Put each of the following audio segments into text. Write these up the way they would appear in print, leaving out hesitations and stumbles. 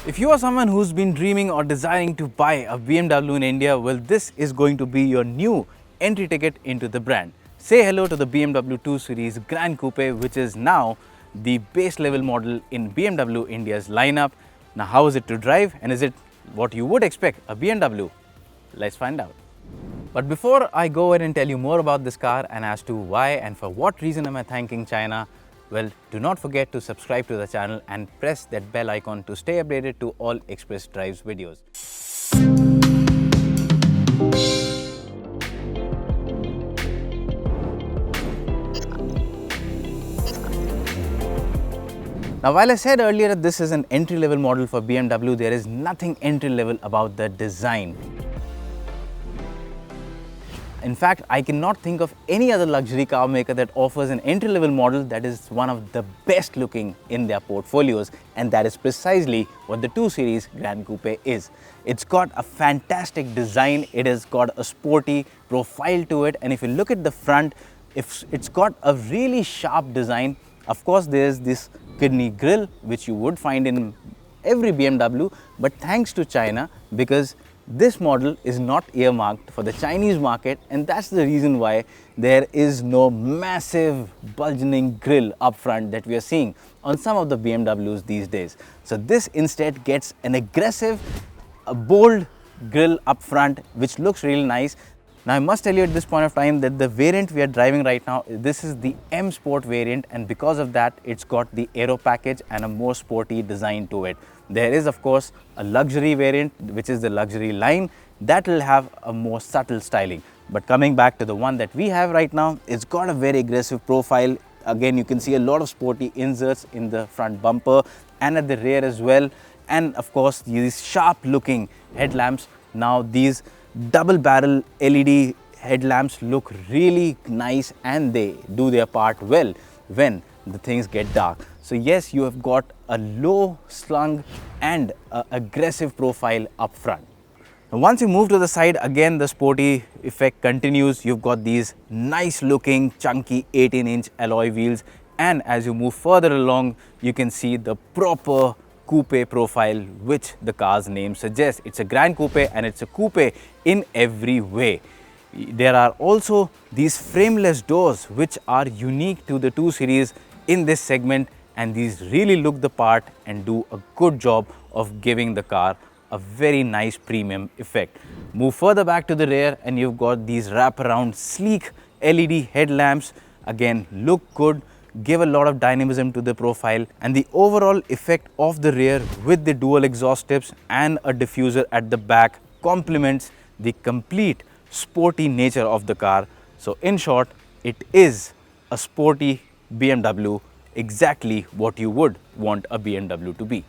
If you are someone who's been dreaming or desiring to buy a BMW in India, well, this is going to be your new entry ticket into the brand. Say hello to the BMW 2 Series Gran Coupe, which is now the base level model in BMW India's lineup. Now, how is it to drive, and is it what you would expect a BMW? Let's find out. But before I go ahead and tell you more about this car and as to why and for what reason am I thanking China, well, do not forget to subscribe to the channel and press that bell icon to stay updated to all Express Drives videos. Now, while I said earlier that this is an entry-level model for BMW, there is nothing entry-level about the design. In fact, I cannot think of any other luxury car maker that offers an entry-level model that is one of the best looking in their portfolios, and that is precisely what the 2 Series Gran Coupe is. It's got a fantastic design, it has got a sporty profile to it, and if you look at the front, it's got a really sharp design. Of course, there's this kidney grille which you would find in every BMW, but thanks to China, because this model is not earmarked for the Chinese market, and that's the reason why there is no massive bulging grille up front that we are seeing on some of the BMWs these days. So this instead gets an aggressive, a bold grille up front, which looks really nice. Now, I must tell you at this point of time that the variant we are driving right now, this is the M Sport variant, and because of that, it's got the aero package and a more sporty design to it. There is, of course, a luxury variant, which is the luxury line, that will have a more subtle styling. But coming back to the one that we have right now, it's got a very aggressive profile. Again, you can see a lot of sporty inserts in the front bumper and at the rear as well. And of course, these sharp looking headlamps. Now, these double barrel LED headlamps look really nice, and they do their part well when the things get dark. So yes, you have got a low slung and aggressive profile up front. Now, once you move to the side, again the sporty effect continues. You've got these nice looking chunky 18-inch alloy wheels, and as you move further along, you can see the proper coupe profile which the car's name suggests. It's a Gran Coupe, and it's a coupe in every way. There are also these frameless doors which are unique to the 2 Series in this segment, and these really look the part and do a good job of giving the car a very nice premium effect. Move further back to the rear, and you've got these wraparound sleek LED headlamps. Again, look good, give a lot of dynamism to the profile, and the overall effect of the rear with the dual exhaust tips and a diffuser at the back complements the complete sporty nature of the car. So in short, it is a sporty BMW, exactly what you would want a BMW to be.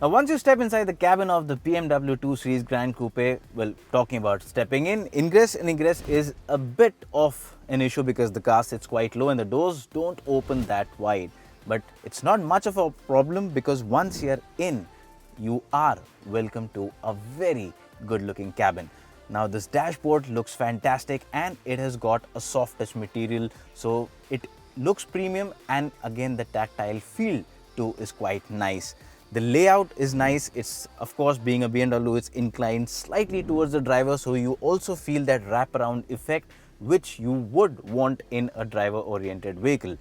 Now, once you step inside the cabin of the BMW 2 Series Gran Coupe, well, talking about stepping in, ingress and egress is a bit of an issue because the car sits quite low and the doors don't open that wide. But it's not much of a problem because once you're in, you are welcome to a very good looking cabin. Now, this dashboard looks fantastic, and it has got a soft touch material, so it looks premium, and again the tactile feel too is quite nice. The layout is nice. It's, of course, being a BMW, it's inclined slightly towards the driver, so you also feel that wraparound effect which you would want in a driver oriented vehicle.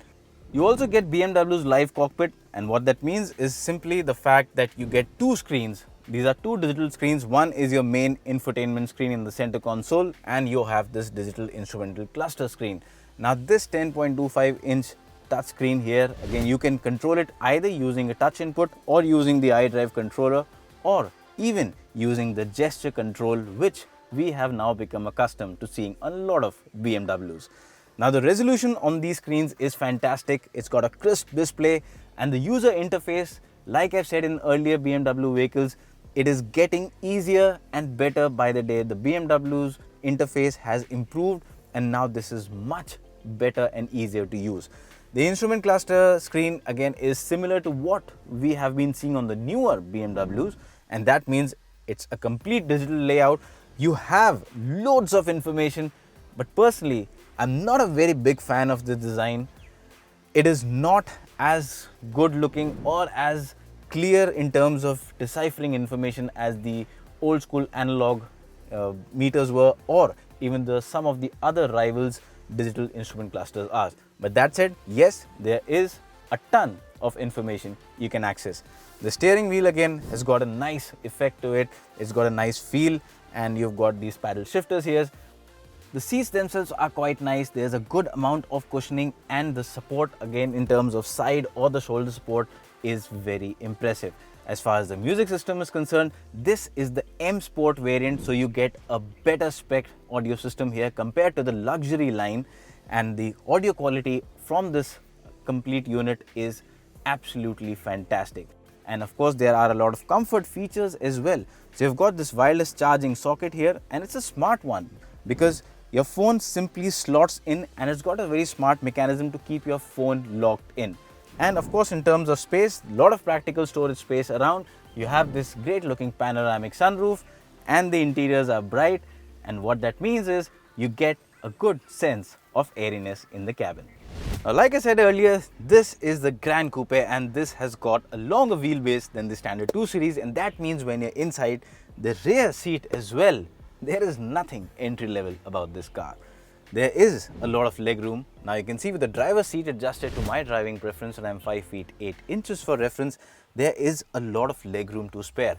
You also get BMW's live cockpit, and what that means is simply the fact that you get two screens. These are two digital screens. One is your main infotainment screen in the center console, and you have this digital instrumental cluster screen. Now, this 10.25-inch touch screen here, again, you can control it either using a touch input or using the iDrive controller, or even using the gesture control, which we have now become accustomed to seeing on a lot of BMWs. Now, the resolution on these screens is fantastic. It's got a crisp display, and the user interface, like I've said in earlier BMW vehicles, it is getting easier and better by the day. The BMW's interface has improved, and now this is much better and easier to use. The instrument cluster screen again is similar to what we have been seeing on the newer BMWs, and that means it's a complete digital layout. You have loads of information, but personally I'm not a very big fan of the design. It is not as good looking or as clear in terms of deciphering information as the old school analog meters were, or even some of the other rivals digital instrument clusters are. But that said, yes, there is a ton of information you can access. The steering wheel again has got a nice effect to it. It's got a nice feel, and you've got these paddle shifters here. The seats themselves are quite nice. There's a good amount of cushioning, and the support again in terms of side or the shoulder support is very impressive. As far as the music system is concerned, this is the M Sport variant, so you get a better spec audio system here compared to the luxury line, and the audio quality from this complete unit is absolutely fantastic. And of course, there are a lot of comfort features as well. So you've got this wireless charging socket here, and it's a smart one because your phone simply slots in, and it's got a very smart mechanism to keep your phone locked in. And of course, in terms of space, a lot of practical storage space around. You have this great looking panoramic sunroof, and the interiors are bright, and what that means is you get a good sense of airiness in the cabin. Now, like I said earlier, this is the Gran Coupe, and this has got a longer wheelbase than the standard 2 Series, and that means when you're inside the rear seat as well, there is nothing entry level about this car. There is a lot of leg room. Now you can see with the driver's seat adjusted to my driving preference, and I'm 5 feet 8 inches for reference, there is a lot of leg room to spare.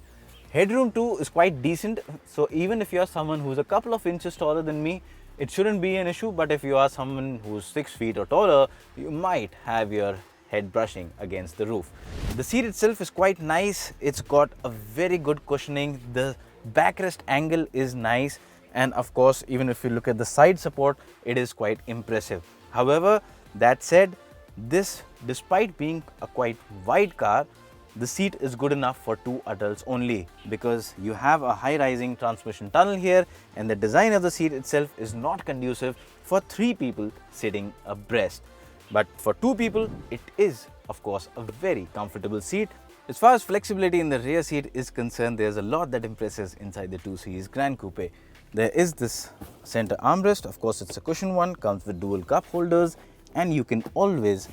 Headroom too is quite decent, so even if you're someone who's a couple of inches taller than me, it shouldn't be an issue. But if you are someone who's 6 feet or taller, you might have your head brushing against the roof. The seat itself is quite nice. It's got a very good cushioning. The backrest angle is nice, and of course, even if you look at the side support, it is quite impressive. However, that said, this, despite being a quite wide car, the seat is good enough for 2 adults only, because you have a high rising transmission tunnel here, and the design of the seat itself is not conducive for 3 people sitting abreast. But for 2 people, it is of course a very comfortable seat. As far as flexibility in the rear seat is concerned, there's a lot that impresses inside the 2 Series Gran Coupe. There is this center armrest. Of course, it's a cushion one, comes with dual cup holders, and you can always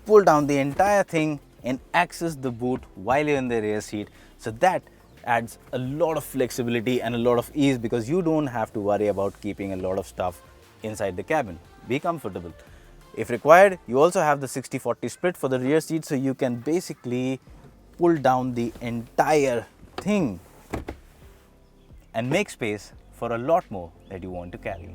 pull down the entire thing and access the boot while you're in the rear seat. So that adds a lot of flexibility and a lot of ease, because you don't have to worry about keeping a lot of stuff inside the cabin. Be comfortable. If required, you also have the 60-40 split for the rear seat, so you can basically pull down the entire thing and make space for a lot more that you want to carry.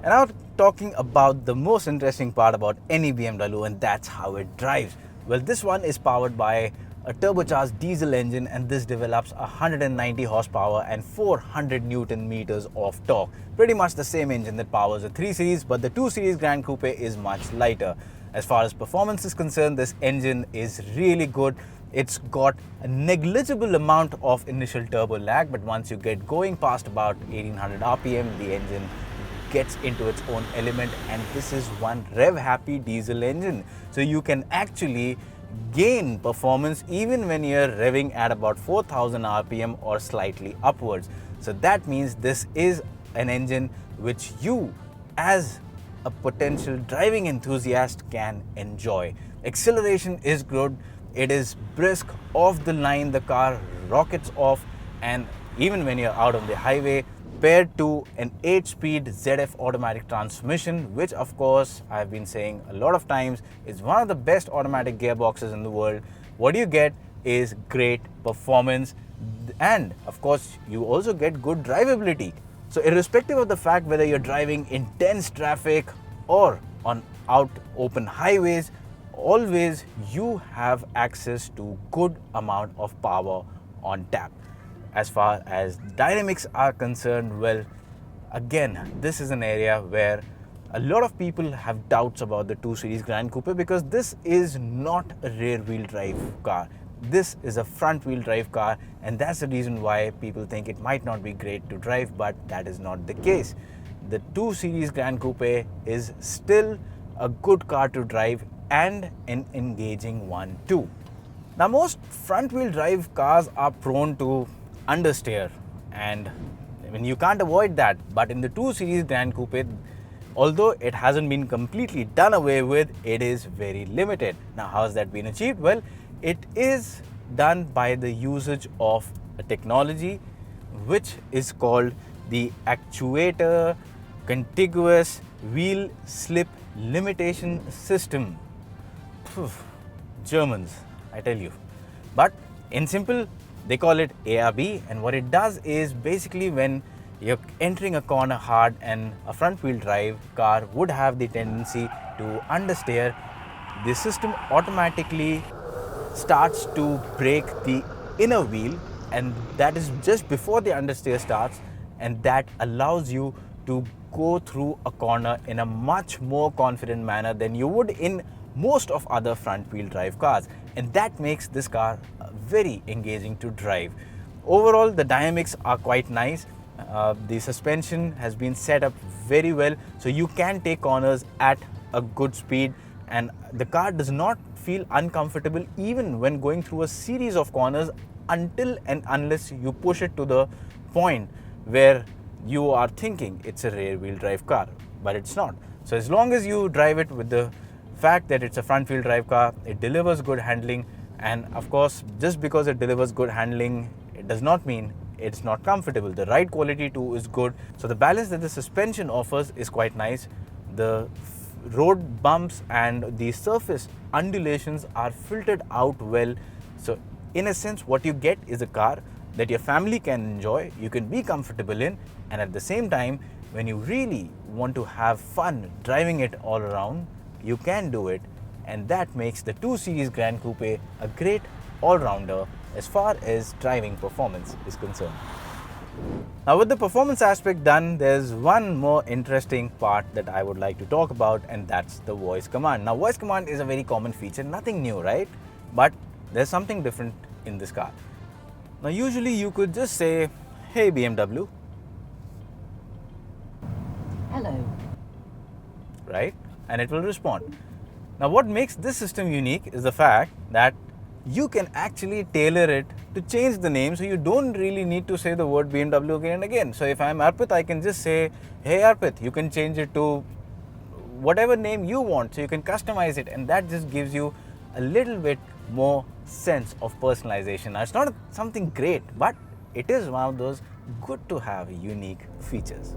And now talking about the most interesting part about any BMW, and that's how it drives. Well, this one is powered by a turbocharged diesel engine, and this develops 190 horsepower and 400 Newton meters of torque. Pretty much the same engine that powers the 3 Series, but the 2 Series Gran Coupe is much lighter. As far as performance is concerned, this engine is really good. It's got a negligible amount of initial turbo lag, but once you get going past about 1800 RPM, the engine gets into its own element, and this is one rev happy diesel engine. So you can actually gain performance even when you're revving at about 4000 RPM or slightly upwards. So that means this is an engine which you, as a potential driving enthusiast, can enjoy. Acceleration is good. It is brisk, off the line. The car rockets off, and even when you're out on the highway, paired to an 8-speed ZF automatic transmission, which of course I've been saying a lot of times is one of the best automatic gearboxes in the world. What you get is great performance, and of course you also get good drivability. So irrespective of the fact whether you're driving in dense traffic or on out open highways, always you have access to good amount of power on tap. As far as dynamics are concerned, well, again, this is an area where a lot of people have doubts about the 2 Series Gran Coupe, because this is not a rear wheel drive car. This is a front wheel drive car, and that's the reason why people think it might not be great to drive, but that is not the case. The 2 Series Gran Coupe is still a good car to drive, and an engaging one too. Now most front wheel drive cars are prone to understeer, and I mean you can't avoid that, but in the 2 Series Grand Coupe, although it hasn't been completely done away with, it is very limited. Now how has that been achieved? Well, it is done by the usage of a technology which is called the Actuator Contiguous Wheel Slip Limitation System. Phew, Germans, I tell you. But in simple, they call it ARB, and what it does is basically when you're entering a corner hard and a front wheel drive car would have the tendency to understeer, the system automatically starts to brake the inner wheel, and that is just before the understeer starts, and that allows you to go through a corner in a much more confident manner than you would in most of other front wheel drive cars, and that makes this car very engaging to drive. Overall, the dynamics are quite nice. The suspension has been set up very well, so you can take corners at a good speed, and the car does not feel uncomfortable even when going through a series of corners until and unless you push it to the point where you are thinking it's a rear wheel drive car, but it's not. So as long as you drive it with the fact that it's a front wheel drive car, it delivers good handling, and of course just because it delivers good handling, it does not mean it's not comfortable. The ride quality too is good. So the balance that the suspension offers is quite nice. The road bumps and the surface undulations are filtered out well. So in a sense, what you get is a car that your family can enjoy, you can be comfortable in, and at the same time, when you really want to have fun driving it all around, you can do it, and that makes the 2 Series Grand Coupe a great all-rounder as far as driving performance is concerned. Now with the performance aspect done, there's one more interesting part that I would like to talk about, and that's the voice command. Now voice command is a very common feature, nothing new, right? But there's something different in this car. Now usually you could just say, "Hey BMW." Hello. Right? And it will respond. Now what makes this system unique is the fact that you can actually tailor it to change the name, so you don't really need to say the word BMW again and again. So if I'm Arpit, I can just say, "Hey Arpit," you can change it to whatever name you want, so you can customize it, and that just gives you a little bit more sense of personalization. Now it's not something great, but it is one of those good to have unique features.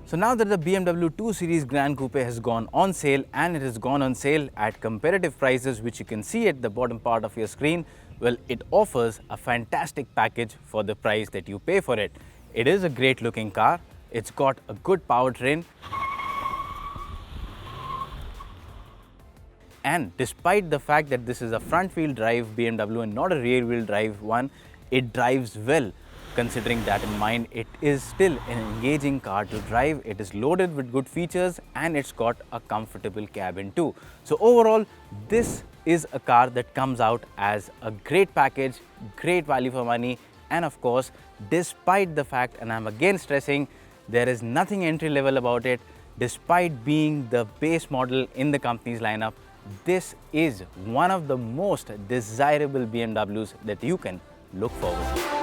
So now that the BMW 2 Series Grand Coupe has gone on sale, and it has gone on sale at competitive prices, which you can see at the bottom part of your screen, well, it offers a fantastic package for the price that you pay for it. It is a great looking car, it's got a good powertrain, and despite the fact that this is a front wheel drive BMW and not a rear wheel drive one, it drives well. Considering that in mind, it is still an engaging car to drive. It is loaded with good features, and it's got a comfortable cabin too. So overall, this is a car that comes out as a great package, great value for money, and of course, despite the fact, and I'm again stressing, there is nothing entry level about it, despite being the base model in the company's lineup, this is one of the most desirable BMWs that you can look forward to.